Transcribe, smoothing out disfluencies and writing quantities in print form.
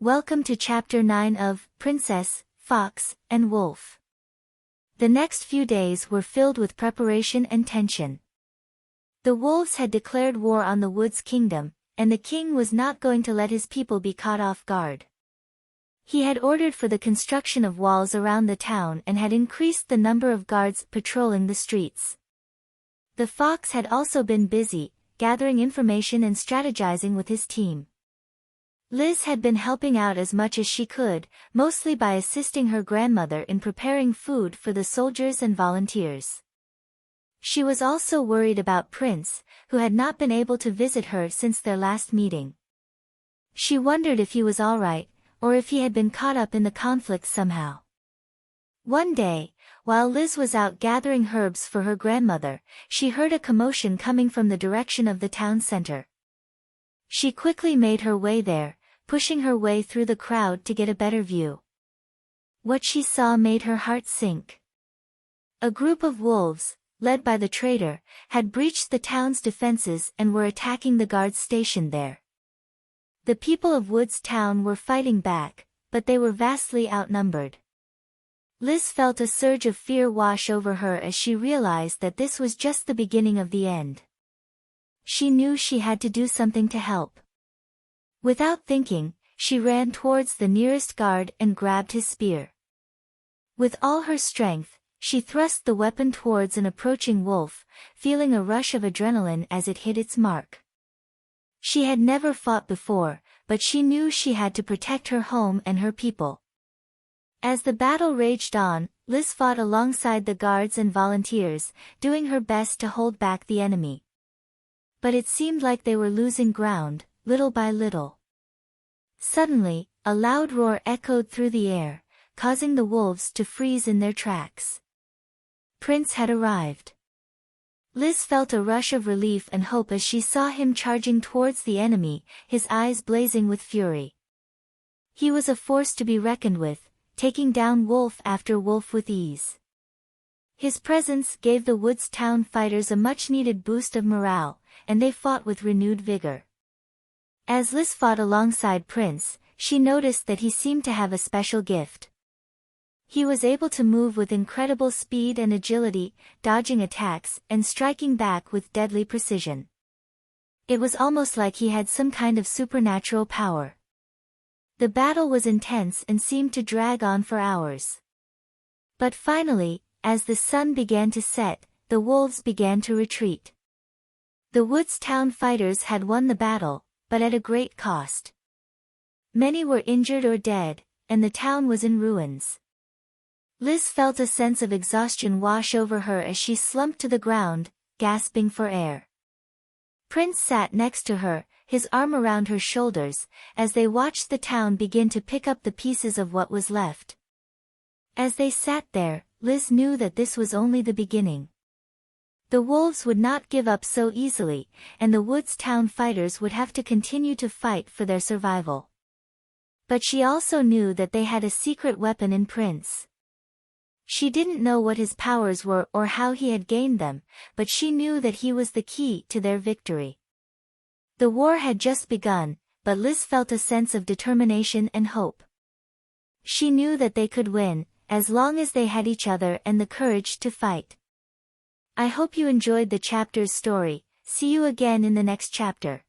Welcome to Chapter 9 of Princess, Fox, and Wolf. The next few days were filled with preparation and tension. The wolves had declared war on the Woods Kingdom, and the king was not going to let his people be caught off guard. He had ordered for the construction of walls around the town and had increased the number of guards patrolling the streets. The fox had also been busy, gathering information and strategizing with his team. Liz had been helping out as much as she could, mostly by assisting her grandmother in preparing food for the soldiers and volunteers. She was also worried about Prince, who had not been able to visit her since their last meeting. She wondered if he was all right, or if he had been caught up in the conflict somehow. One day, while Liz was out gathering herbs for her grandmother, she heard a commotion coming from the direction of the town center. She quickly made her way there, pushing her way through the crowd to get a better view. What she saw made her heart sink. A group of wolves, led by the trader, had breached the town's defenses and were attacking the guards stationed there. The people of Woods Town were fighting back, but they were vastly outnumbered. Liz felt a surge of fear wash over her as she realized that this was just the beginning of the end. She knew she had to do something to help. Without thinking, she ran towards the nearest guard and grabbed his spear. With all her strength, she thrust the weapon towards an approaching wolf, feeling a rush of adrenaline as it hit its mark. She had never fought before, but she knew she had to protect her home and her people. As the battle raged on, Liz fought alongside the guards and volunteers, doing her best to hold back the enemy. But it seemed like they were losing ground, little by little. Suddenly, a loud roar echoed through the air, causing the wolves to freeze in their tracks. Prince had arrived. Liz felt a rush of relief and hope as she saw him charging towards the enemy, his eyes blazing with fury. He was a force to be reckoned with, taking down wolf after wolf with ease. His presence gave the Woods Town fighters a much-needed boost of morale, and they fought with renewed vigor. As Liz fought alongside Prince, she noticed that he seemed to have a special gift. He was able to move with incredible speed and agility, dodging attacks and striking back with deadly precision. It was almost like he had some kind of supernatural power. The battle was intense and seemed to drag on for hours. But finally, as the sun began to set, the wolves began to retreat. The Woods Town fighters had won the battle, but at a great cost. Many were injured or dead, and the town was in ruins. Liz felt a sense of exhaustion wash over her as she slumped to the ground, gasping for air. Prince sat next to her, his arm around her shoulders, as they watched the town begin to pick up the pieces of what was left. As they sat there, Liz knew that this was only the beginning. The wolves would not give up so easily, and the Woods Town fighters would have to continue to fight for their survival. But she also knew that they had a secret weapon in Prince. She didn't know what his powers were or how he had gained them, but she knew that he was the key to their victory. The war had just begun, but Liz felt a sense of determination and hope. She knew that they could win, as long as they had each other and the courage to fight. I hope you enjoyed the chapter's story. See you again in the next chapter.